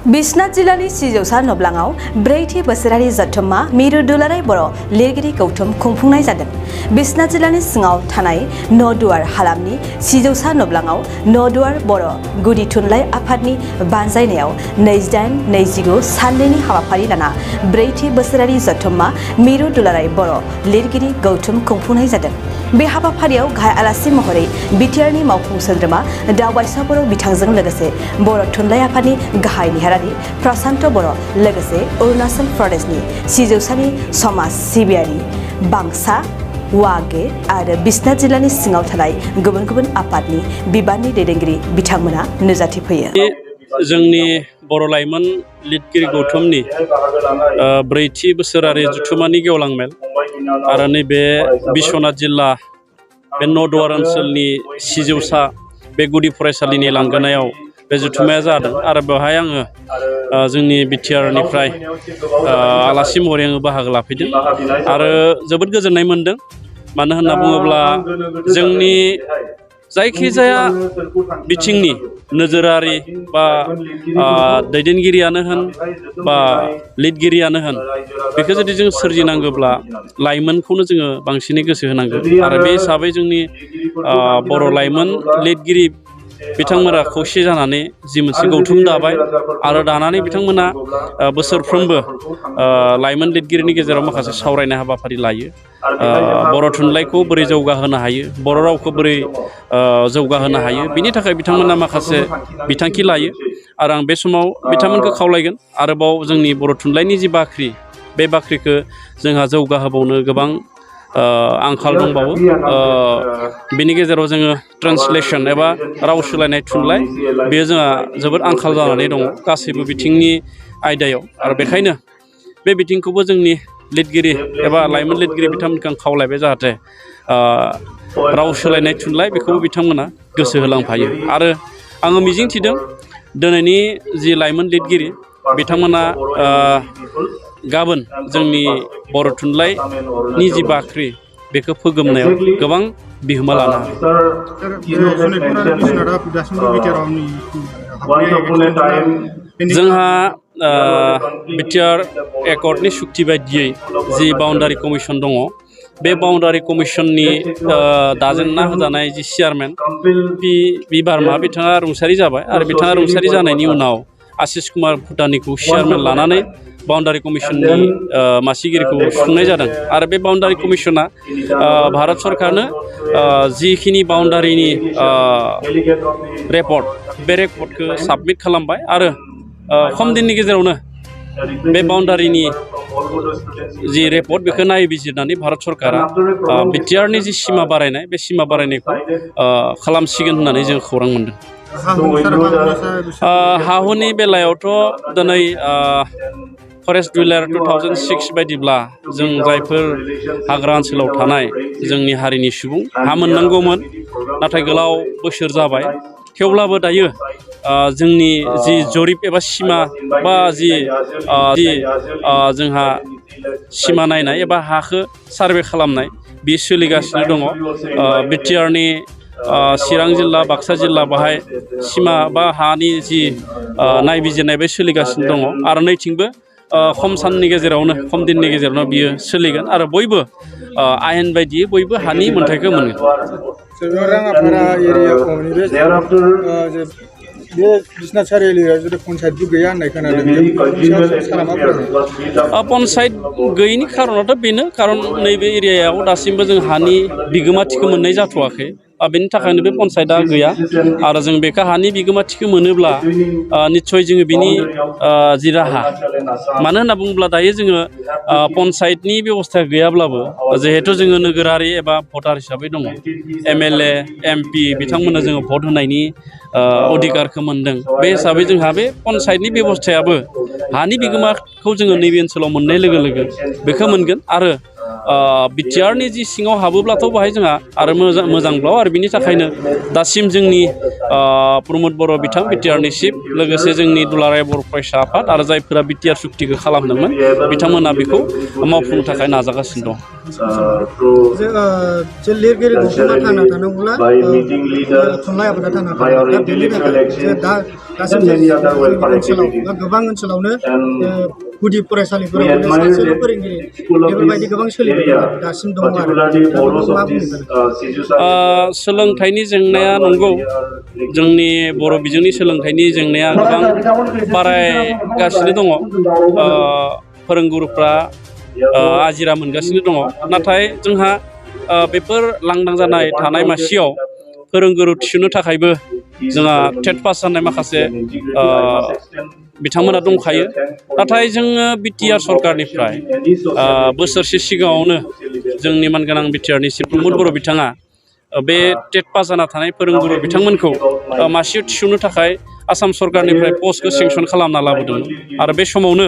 बिश्नाथ जिल्लानि सिजौसा नब्लाङाव ब्रैथि बोसोरारि जथुम्मा मिरु दुलाराय बर' लिरगिरि गौथुम खुंफुंनाय जादों। बिश्नाथ जिल्लानि सिङाव थानाय न'दुवार हालामनि सिजौसा नब्लाङाव न'दुवार बर' गुदि थुनलाइ आफादनि बानजायनायाव 28-29 साननैनि हाबाफारि लाना ब्रैथि बोसोरारि जथुम्मा मिरु दुलाराय बर' लिरगिरि गौथुम खुंफुंनाय जादों। बे हाबाफारियाव गाहाय आलासि महरै बिटिआरनि मावफुं सोद्रोमा दावबायसा बर' बिथांजों लोगोसे बर' थुनलाइ आफादनि गाहाय नेहारारि प्रशान्त बर' लोगोसे अरुणाचल प्रदेशनि सिजौसानि समाज सिबियारि बांसा वागे आरो बिश्नाथ जिल्लानि सिङाव थानाय गुबुन गुबुन आफादनि बिबाननि दैदेनगिरि बिथांमोना नुजाथिफैयो। जोंनि बर' लाइमोन लिरगिरि गौथुमनि ब्रैथि बोसोरारि जथुम्मानि गेवलां मेल आरो नैबे बिश्वनाथ जिल्ला बे न'दुवार ओनसोलनि सिजौसा बे गुदि फरायसालिनि लांगोनायाव बे जथुम्माया जादों आरो बेवहाय आङो जोंनि बिटिआरनिफ्राय आलासि महरै आङो बाहागो लाफैदों आरो जोबोद गोजोननाय मोनदों। मानो होनना बुङोब्ला जोंनि जायखिजाया बिथिंनि नोजोरारि बा दैदेनगिरियानो होन बा लिरगिरियानो होन बेखौ जुदि जों सोरजिनांगौब्ला लाइमोनखौनो जोङो बांसिनै गोसो होनांगौ आरो बे हिसाबै जोंनि बर' लाइमोन लिरगिरि बिथांमोना खौसे जानानै जि मोनसे गौथुम दाबाय आरो दानानै बिथांमोना बोसोरफ्रोमबो लाइमोन लिरगिरिनि गेजेराव माखासे सावरायनाय हाबाफारि लायो। बर' थुनलाइखौ बोरै जौगाहोनो हायो, बर' रावखौ बोरै जौगाहोनो हायो, बिनि थाखाय बिथांमोना माखासे बिथांखि लायो आरो आं बे समाव बिथांमोनखौ खावलायगोन आरोबाव जोंनि बर' थुनलाइनि जि बाख्रि बे बाख्रिखौ जोंहा जौगाहोबावनो गोबां आंखाल दंबावो। बिनि गेजेराव जोङो ट्रान्सलेसन एबा राव सोलायनाय थुनलाइ बेयो जोंहा जोबोद आंखाल जानानै दङ गासैबो बिथिंनि आयदायाव आरो बेखायनो बे बिथिंखौबो जोंनि लिरगिरि एबा लाइमोन लिरगिरि बिथांमोनखौ आं खावलायबाय जाहाथे राव सोलायनाय थुनलाइ बेखौबो बिथांमोना गोसो होलांफायो आरो आङो मिजिंथिदों दिनैनि जि लाइमोन लिरगिरि बिथांमोना गाबोन जोंनि बर' थुनलाइनि जि बाख्रि बेखौ फोगोमनायाव गोबां बिहोमा लानो हागोन। जोंहा बिटिआर एकर्डनि सुक्ति बायदियै जि बाउन्डारि कमिसन दङ बे बाउन्डारि कमिसननि दाजेनना होजानाय जि चेयारमेन पि बार्मा बिथाङा रुंसारि जाबाय आरो बिथाङा रुंसारि जानायनि उनाव आशिष कुमार भुटानिखौ चेयारमेन लानानै बाउन्डारि कमिसननि मासिगिरिखौ सुफुंनाय जादों आरो बे बाउन्डारि कमिसना भारत सरकारनो जिखिनि बाउन्डारिनि रेपर्ट बे रेपर्टखौ साबमिट खालामबाय आरो खम दिननि गेजेरावनो बे बाउन्डारिनि जि रेपर्ट बेखौ नायबिजिरनानै भारत सरकारा बिटिआरनि जि सिमा बारायनाय बे सिमा बारायनायखौ खालामसिगोन होननानै जों खौरां मोनदों। हा हुनि बेलायावथ' दिनै फरेस्ट रुलार 2006 बायदिब्ला जों जायफोर हाग्रा ओनसोलाव थानाय जोंनि हारिनि सुबुं हा मोननांगौमोन नाथाय गोलाव बोसोर जाबाय थेवब्लाबो दायो जोंनि जि जरिप एबा सिमा बा जि जोंहा सिमा नायनाय एबा हाखौ सार्भे खालामनाय बेयो सोलिगासिनो दङ। बिटिआरनि चिरां जिल्ला बाक्सा जिल्ला बाहाय सिमा बा हानि जि नायबिजिरनाय बे सोलिगासिनो दङ आरो नैथिंबो खम साननि गेजेरावनो खम दिननि गेजेरावनो बियो सोलिगोन आरो बयबो आयेन बायदियै बयबो हानि मोन्थायखौ मोनगोन। पन्सायत गैयैनि खारनाथ' बेनो खारन नैबे एरियायाव दासिमबो जों हानि बिगोमाथिखौ मोननाय जाथ'वाखै बेनि थाखायनो बे पन्सायतआ गैया आरो जों बेखौ हानि बिगोमाथिखौ मोनोब्ला निस्सय जोङो बिनि जि राहा मानो होनना बुङोब्ला दायो जोङो पन्सायतनि बेबस्था गैयाब्लाबो जिहेथु जोङो नोगोरारि एबा भटार हिसाबै दङ MLA MP बिथांमोननो जोङो भट होनायनि अधिकारखौ मोनदों बे हिसाबै जोंहा बे पन्सायतनि बेबस्थायाबो हानि बिगोमाखौ जोङो नैबे ओनसोलाव मोननाय लोगो लोगो बेखौ मोनगोन आरो बिटिआरनि जि सिङाव हाबोब्लाथ' बाहाय जोंहा आरो मोजांब्लाव आरो बिनि थाखायनो दासिम जोंनि प्रमद बर' बिथां बिटिआरनि चिफ लोगोसे जोंनि दुलाराय बर' फरायसा आफाद आरो जायफोरा बिटिआर सुक्तिखौ खालामदोंमोन बिथांमोना बेखौ मावफुंनो थाखाय नाजागासिनो दं। जे लिरगिरि गौथुमा थांना थानांगौब्ला थुनलाइ आफादा थांना थानांगौ दा बेनि थाखाय जे दा गासैबो ओनसोलाव गोबां ओनसोलावनो गुदि फरायसालिफोराव सासेल' फोरोंगिरि बेफोरबायदि गोबां सोलिबाय दासिम दङ आरो दा बेखौ मा बुंगोन सोलोंथाइनि जेंनाया नंगौ जोंनि बर' बिजोंनि सोलोंथाइनि जेंनाया गोबां बारायगासिनो दङ फोरोंगुरुफ्रा आजिरा मोनगासिनो दङ नाथाय जोंहा बेफोर लांदां जानाय थानाय मासियाव फोरोंगुरु थिसननो थाखायबो जोंहा टेट पास जानाय माखासे बिथांमोना दंखायो नाथाय जोङो बिटिआर सरकारनिफ्राय बोसोरसे सिगाङावनो जोंनि मानगोनां बिटिआरनि चिफ प्रमद बर' बिथाङा बे टेट पास जाना थानाय फोरोंगुरु बिथांमोनखौ मासियाव थिसननो थाखाय आसाम सरकारनिफ्राय पस्टखौ सेंसन खालामना लाबोदोंमोन आरो बे समावनो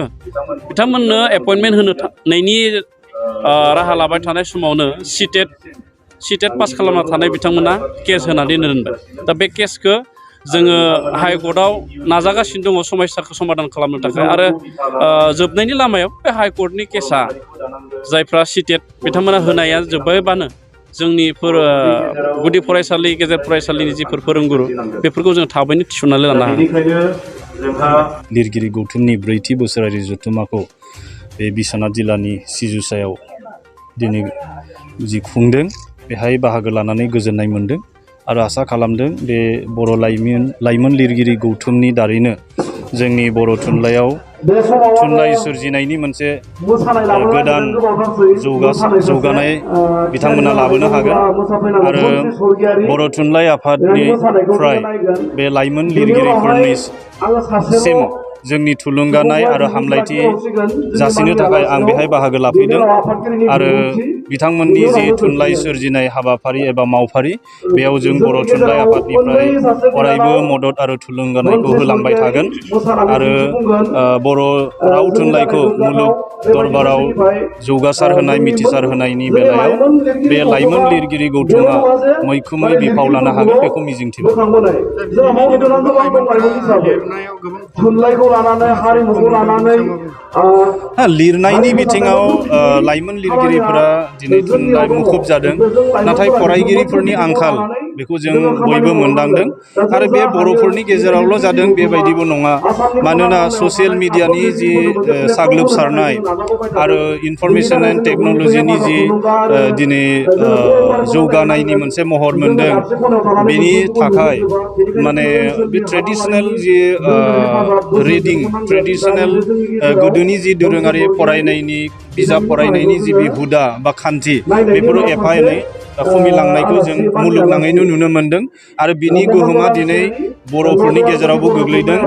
बिथांमोननो एपइन्टमेन्ट होनायनि राहा लाबाय थानाय समावनो सिटेट पास खालामना थानाय बिथांमोना केस होनानै दोनबाय दा बे केसखौ जोङो हाइकर्टआव नाजागासिनो दङ समस्याखौ समाधान खालामनो थाखाय आरो जोबनायनि लामायाव बे हाइकर्टनि केसा जायफ्रा सिटेट बिथांमोना होनाया जोब्बायबानो जोंनि गुदि फरायसालि गेजेर फरायसालिनि जिफोर फोरोंगुरु बेफोरखौ जों थाबैनो थिसननानै लानो हायो। लिरगिरि गौथुमनि 4थि बोसोरारि जथुम्माखौ बे बिश्वनाथ जिल्लानि सिजुसायाव दिनै जि खुंदों बेहाय बाहागो लानानै गोजोननाय मोन्दों आरो आसा खालामदों बे बर' लाइमोन लिरगिरि गौथुमनि दारैनो जोंनि बर' थुनलाइयाव थुनलाइ सोरजिनायनि मोनसे गोदान जौगानाय बिथांमोना लाबोनो हागोन आरो बर' थुनलाइ आफादनिफ्राय बे लाइमोन लिरगिरिफोरनिसिम जोंनि थुलुंगानाय आरो हामलायथि जासिनो थाखाय आं बेहाय बाहागो लाफैदों आरो बिथांमोननि जि थुनलाइ सोरजिनाय हाबाफारि एबा मावफारि बेयाव जों बर' थुनलाइ आफादनिफ्राय अरायबो मदद आरो थुलुंगानायखौ होलांबाय थागोन आरो बर' राव थुनलाइखौ मुलुग दरबाराव जौगासार होनाय मिथिसार होनायनि बेलायाव बे लाइमोन लिरगिरि गौथुमा मैखोमै बिफाव लानो हागोन बेखौ मिजिंथिबाय। लिरनायनि बिथिङाव लाइमोन लिरगिरिफोरा दिनै थुनलाइ मुखुब जादों नाथाय फरायगिरिफोरनि आंखाल बेखौ जों बयबो मोनदांदों आरो बे बर'फोरनि गेजेरावल' जादों बेबायदिबो नङा मानोना ससियेल मिडियानि जि साग्लोबसारनाय आरो इनफरमेशन एन्ड टेक्न'लजिनि जि दिनै जौगानायनि मोनसे महर मोनदों बेनि थाखाय माने बे ट्रेडिशनेल जि रिडिं ट्रेडिशनेल गोदोनि जि दोरोङारि फरायनायनि बिजाब फरायनायनि जि हुदा बा खान्थि बेफोरो एफा एनै खमिलांनायखौ जों मुलुगनाङैनो नुनो मोन्दों आरो बिनि गोहोमा दिनै बर'फोरनि गेजेरावबो गोग्लैदों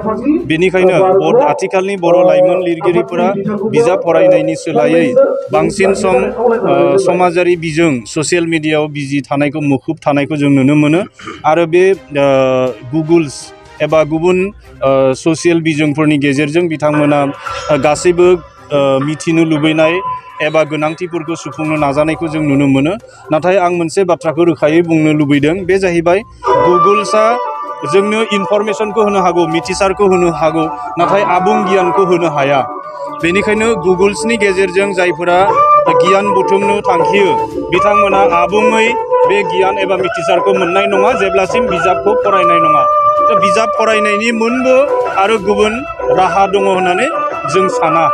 बेनिखायनो आथिखालनि बर' लाइमोन लिरगिरिफोरा बिजाब फरायनायनि सोलायै बांसिन सम समाजारि बिजों ससियेल मिडियायाव बिजि थानायखौ मुखुब थानायखौ जों नुनो मोनो आरो बे गुगोल्स एबा गुबुन ससियेल बिजोंफोरनि गेजेरजों बिथांमोना गासैबो मिथिनो लुबैनाय एबा गोनांथिफोरखौ सुफुंनो नाजानायखौ जों नुनो मोनो नाथाय आं मोनसे बाथ्राखौ रोखायै बुंनो लुबैदों बे जाहैबाय गुगोल्सआ जोंनो इनफरमेशनखौ होनो हागौ मिथिसारखौ होनो हागौ नाथाय आबुं गियानखौ होनो हाया बेनिखायनो गुगोल्सनि गेजेरजों जायफोरा गियान बुथुमनो थांखियो बिथांमोना आबुङै बे गियान एबा मिथिसारखौ मोननाय नङा जेब्लासिम बिजाबखौ फरायनाय नङा बिजाब फरायनायनि मोनबो आरो गुबुन राहा दङ होननानै जों साना।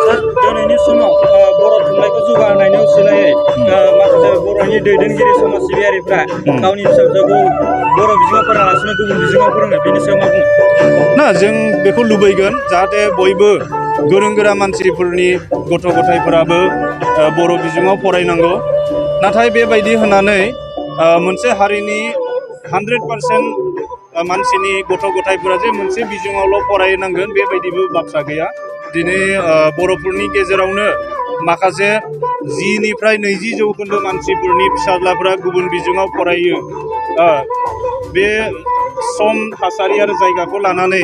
दिनैनि समाव बर' थुनलाइखौ जौगाहोनायनि उसिलायै माखासे बर'नि दैदेनगिरि समाज सिबियारिफ्रा गावनि फिसाफोरखौ बर' बिजोङाव फोरोङालासिनो गुबुन बिजोङाव फोरोङो बेनि सायाव मा बुङो? ना जों बेखौ लुबैगोन जाहाथे बयबो गोरों गोरा मानसिफोरनि गथ' गथायफोराबो बर' बिजोङाव फरायनांगौ नाथाय बेबायदि होननानै मोनसे हारिनि 100% मानसिनि गथ' गथायफोरा जे मोनसे बिजोङावल' फरायनांगोन बेबायदिबो बाथ्रा गैया दिनै बर'फोरनि गेजेरावनो माखासे 10-20% मानसिफोरनि फिसाज्लाफोरा गुबुन बिजोङाव फरायो बे सम थासारि आरो जायगाखौ लानानै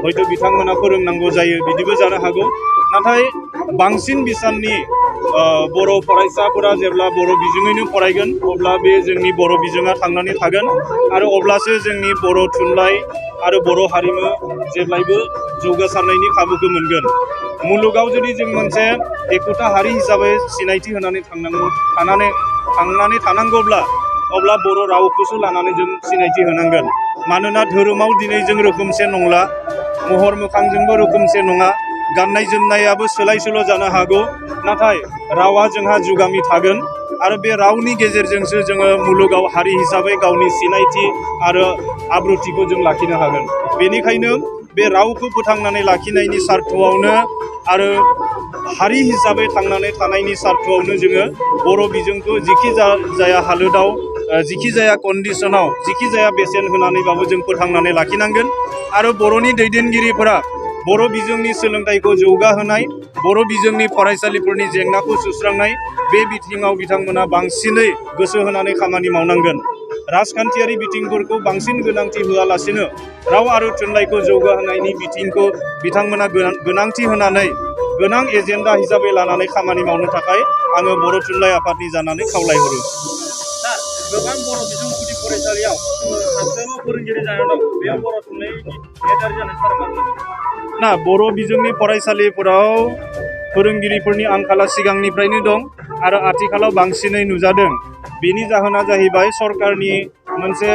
हयथ' बिथांमोना फोरोंनांगौ जायो बिदिबो जानो हागौ नाथाय बांसिन बिसाननि बर' फरायसाफोरा जेब्ला बर' बिजोङैनो फरायगोन अब्ला बे जोंनि बर' बिजोङा थांनानै थागोन आरो अब्लासो जोंनि बर' थुनलाइ आरो बर' हारिमु जेब्लायबो जौगासारनायनि खाबुखौ मोनगोन मुलुगाव जुदि जों मोनसे एखुथा हारि हिसाबै सिनायथि होनानै थांनानै थानांगौब्ला अब्ला बर' रावखौसो लानानै जों सिनायथि होनांगोन मानोना धोरोमाव दिनै जों रोखोमसे नंला महर मोखांजोंबो रोखोमसे नङा गाननाय जोमनायाबो सोलाय सोल' जानो हागौ नाथाय रावा जोंहा जुगामि थागोन आरो बे रावनि गेजेरजोंसो जोङो मुलुगाव हारि हिसाबै गावनि सिनायथि आरो आब्रुथिखौ जों लाखिनो हागोन बेनिखायनो बे रावखौ फोथांनानै लाखिनायनि सार्थआवनो आरो हारि हिसाबै थांनानै थानायनि सार्थआवनो जोङो बर' बिजोंखौ जिखि जाया हालोदाव जिखि जाया कन्डिशनाव जिखि जाया बेसेन होनानैबाबो जों फोथांनानै लाखिनांगोन आरो बर'नि दैदेनगिरिफोरा बर' बिजोंनि सोलोंथाइखौ जौगाहोनाय बर' बिजोंनि फरायसालिफोरनि जेंनाखौ सुस्रांनाय बे बिथिङाव बिथांमोना बांसिनै गोसो होनानै खामानि मावनांगोन राजखान्थियारि बिथिंफोरखौ बांसिन गोनांथि होआलासिनो राव आरो थुनलाइखौ जौगाहोनायनि बिथिंखौ बिथांमोना गोनांथि होनानै गोनां एजेन्डा हिसाबै लानानै खामानि मावनो थाखाय आङो बर' थुनलाइ आफादनि जानानै खावलायहरो दा गोबां बर' बिजों गुदि फरायसालियाव साफ्रोमबो फोरोंगिरि जानानै दं बेयाव बर' थुनलाइनि नेहाथारि जानाय सार मा ना बर' बिजोंनि फरायसालिफोराव फोरोंगिरिफोरनि आंखाला सिगांनिफ्रायनो दं आरो आथिखालाव बांसिनै नुजादों बेनि जाहोना जाहैबाय सरकारनि मोनसे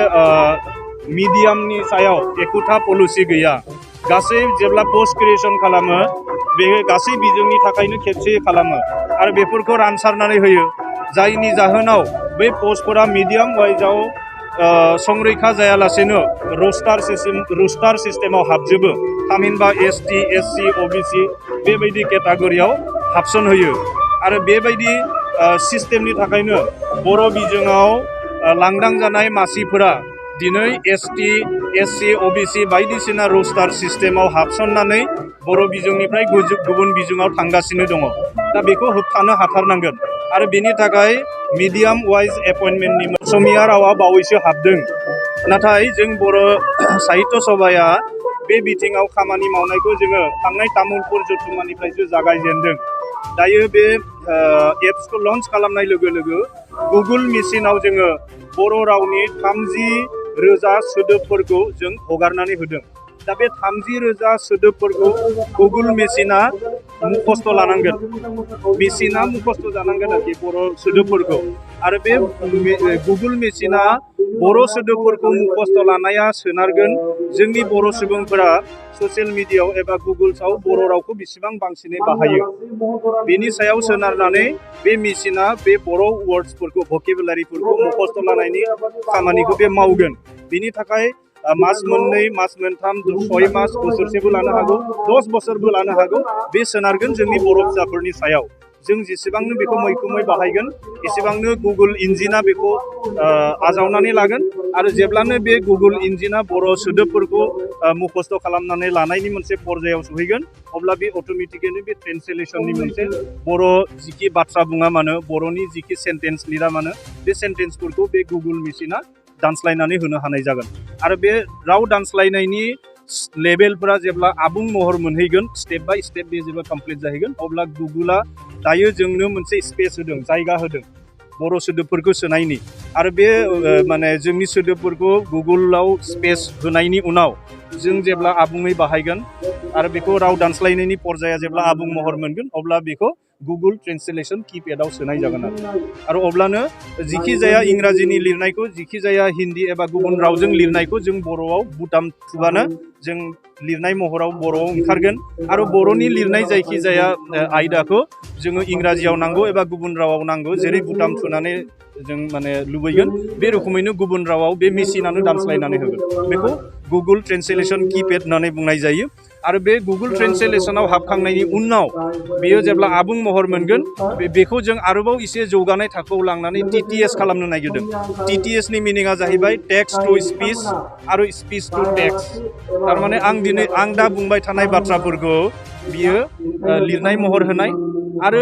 मिडियामनि सायाव एखुथा पलिसि गैया गासै जेब्ला पोस्ट ग्रेजुएसन खालामो बे गासै बिजोंनि थाखायनो खेबसे खालामो आरो बेफोरखौ रानसारनानै होयो जायनि जाहोनाव बै पस्टफोरा मिडियाम वाइजआव संरैखा जायालासेनो रोस्टार सिस्टेमाव हाबजोबो थामहिनबा ST SC OBC बेबायदि केटागरियाव हाबसन होयो आरो बेबायदि सिस्टेमनि थाखायनो बर' बिजोङाव लांदां जानाय मासिफोरा दिनै ST SC OBC बायदिसिना रोस्टार सिस्टेमाव हाबसननानै बर' बिजोंनिफ्राय गुबुन बिजोङाव थांगासिनो दङ दा बेखौ होबथानो हाथारनांगोन आरो बेनि थाखाय मिडियाम वाइज एपइन्टमेन्टनि असमिया रावा बावैसो हाबदों नाथाय जों बर' साहित्य सभाया बे बिथिङाव खामानि मावनायखौ जोङो थांनाय तामुलपुर जथुम्मानिफ्रायसो जागायजेनदों दायो बे एप्सखौ लन्च खालामनाय लोगो लोगो गुगोल मेसिनाव जोङो बर' रावनि 30,000 सोदोबफोरखौ जों हगारनानै होदों दा बे 30,000 सोदोबफोरखौ गुगोल मेसिना मुखस्थ' लानांगोन मेसिना मुखस्थ' जानांगोन आरोखि बर' सोदोबफोरखौ आरो बे गुगोल मेसिना बर' सोदोबफोरखौ मुखस्थ' लानाया सोनारगोन जोंनि बर' सुबुंफोरा ससियेल मिडियायाव एबा गुगोल्सआव बर' रावखौ बेसेबां बांसिनै बाहायो बेनि सायाव सोनारनानै बे मेसिना बे बर' वर्ड्सफोरखौ भकेबुलारिफोरखौ मुखस्थ' लानायनि खामानिखौ बे मावगोन बेनि थाखाय मास मोननै मास मोनथाम 6 मास बोसोरसेबो लानो हागौ 10 बोसोरबो लानो हागौ बे सोनारगोन जोंनि बर' फिसाफोरनि सायाव जों जेसेबांनो बेखौ मैखोमै बाहायगोन एसेबांनो गुगोल इन्जिना बेखौ आजावनानै लागोन आरो जेब्लानो बे गुगोल इन्जिना बर' सोदोबफोरखौ मुखस्थ' खालामनानै लानायनि मोनसे पर्यायाव सहैगोन अब्ला बे अट'मेटिकेलि बे ट्रेन्सलेसननि मोनसे बर' जिखि बाथ्रा बुङा मानो बर'नि जिखि सेन्टेन्स लिरा मानो बे सेन्टेन्सफोरखौ बे गुगोल मेसिना दानस्लायनानै होनो हानाय जागोन आरो बे राव दानस्लायनायनि लेभेलफोरा जेब्ला आबुं महर मोनहैगोन स्टेप बाय स्टेप बे जेब्ला कमप्लिट जाहैगोन अब्ला गुगोला दायो जोंनो मोनसे स्पेस होदों जायगा होदों बर' सोदोबफोरखौ सोनायनि आरो बे माने जोंनि सोदोबफोरखौ गुगोलाव स्पेस होनायनि उनाव जों जेब्ला आबुङै बाहायगोन आरो बेखौ राव दानस्लायनायनि पर्याया जेब्ला आबुं महर मोनगोन अब्ला बेखौ गुगोल ट्रेन्सलेसन किपेडआव सोनाय जागोन आरो अब्लानो जिखि जाया इंराजिनि लिरनायखौ जिखि जाया हिन्दी एबा गुबुन रावजों लिरनायखौ जों बर'आव बुटाम थुबानो जों लिरनाय महराव बर'आव ओंखारगोन आरो बर'नि लिरनाय जायखि जाया आयदाखौ जोङो इंराजियाव नांगौ एबा गुबुन रावाव नांगौ जेरै बुटाम थुनानै जों माने लुबैगोन बे रोखोमैनो गुबुन रावाव बे मेसिनानो दानस्लायनानै होगोन बेखौ गुगोल ट्रेन्सलेसन किपेड होननानै बुंनाय जायो आरो बे गुगोल ट्रेन्सलेसनाव हाबखांनायनि उनाव बेयो जेब्ला आबुं महर मोनगोन बेखौ जों आरोबाव एसे जौगानाय थाखोआव लांनानै TTS खालामनो नागिरदों TTSनि मिनिङा जाहैबाय टेक्स्ट टु स्पिच आरो स्पिच टु टेक्स्ट थारमाने आं दा बुंबाय थानाय बाथ्राफोरखौ बियो लिरनाय महर होनाय आरो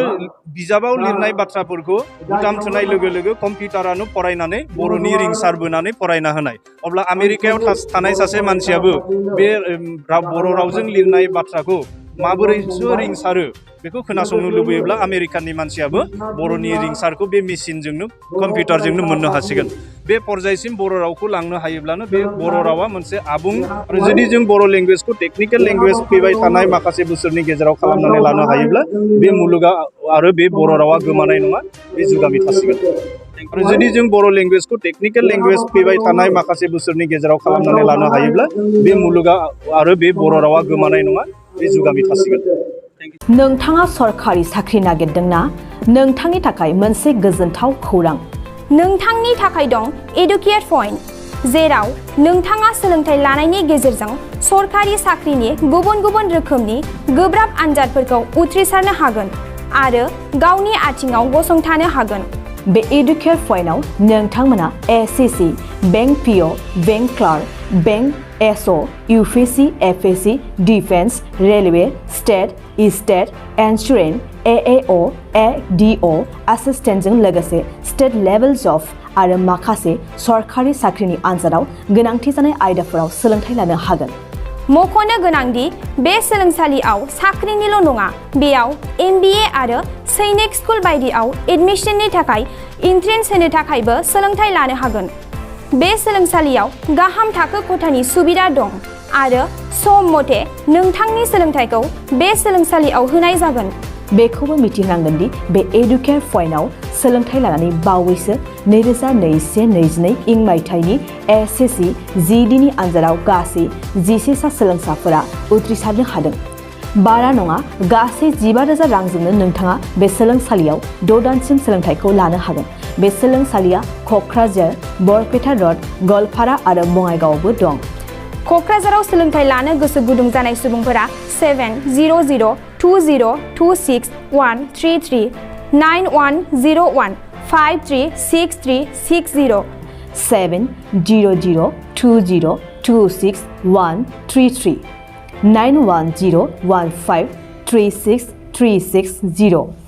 बिजाबाव लिरनाय बाथ्राफोरखौ बुटाम थुनाय लोगो लोगो कम्पिउटारानो फरायनानै बर'नि रिंसार बोनानै फरायना होनाय अब्ला आमेरिकायाव थानाय सासे मानसियाबो बे बर' रावजों लिरनाय बाथ्राखौ माबोरैसो रिंसारो बेखौ खोनासंनो लुबैयोब्ला आमेरिकानि मानसियाबो बर'नि रिंसारखौ बे मेसिनजोंनो कम्पिउटारजोंनो मोननो हासिगोन बे पर्यायसिम बर' रावखौ लांनो हायोब्लानो बे बर' रावा मोनसे आबुं आरो जुदि जों बर' लेंगुवेजखौ टेकनिकेल लेंगुवेज फैबाय थानाय माखासे बोसोरनि गेजेराव खालामनानै लानो हायोब्ला बे मुलुगा आरो बे बर' रावा गोमानाय नङा बे जुगामि थासिगोन आरो जुदि जों बर' लेंगुवेजखौ टेकनिकेल लेंगुवेज फैबाय थानाय माखासे बोसोरनि गेजेराव खालामनानै लानो हायोब्ला बे मुलुगा आरो बे बर' रावा गोमानाय नङा बे जुगामि थासिगोन नोंथाङा सरखारि साख्रि नागिरदोंना नोंथांनि थाखाय मोनसे गोजोनथाव खौरां नोंथांनि थाखाय दं एडुकेट पइन्ट जेराव नोंथाङा सोलोंथाइ लानायनि गेजेरजों सरखारि साख्रिनि गुबुन गुबुन रोखोमनि गोब्राब आनजादफोरखौ उथ्रिसारनो हागोन आरो गावनि आथिङाव गसंथानो हागोन बे एडुकेट पइन्टआव नोंथांमोना SSC bank PO bank clerk bank SO UPSC एफएससि डिफेन्स रेलवे स्टेट इन्सुरेन्स एएअ एडिअ एसिस्टेन्टजों लोगोसे स्टेट लेभेल जब आरो माखासे सरखारि साख्रिनि आनजादाव गोनांथि जानाय आयदाफोराव सोलोंथाइ लानो हागोन मख'नो गोनांदि बे सोलोंसालियाव साख्रिनिल' नङा बेयाव MBA आरो सैनिक स्कुल बायदियाव एडमिशननि थाखाय एन्ट्रेन्स होनो थाखायबो सोलोंथाइ लानो हागोन बे सोलोंसालियाव गाहाम थाखो खथानि सुबिदा दं आरो सम मथे नोंथांनि सोलोंथाइखौ बे सोलोंसालियाव होनाय जागोन बेखौबो मिथिनांगोन दि बे एडुकेट पइन्टआव सोलोंथाइ लानानै बावैसो 2021-22 इं मायथाइनि एसएससि जिडिनि आनजादाव गासै 11 सा सोलोंसाफोरा उथ्रिसारनो हादों बारा नङा गासै 15,000 रांजोंनो नोंथाङा बे सोलोंसालियाव 6 दानसिम सोलोंथाइखौ लानो हागोन बे सोलोंसालिया क'क्राझार बरपेटा रड गवालपारा आरो बङाइगावआवबो दं क'क्राझाराव सोलोंथाइ लानो गोसो गुदुं जानाय सुबुंफोरा 700-226-133 9101-536360 700-226-133 9101536360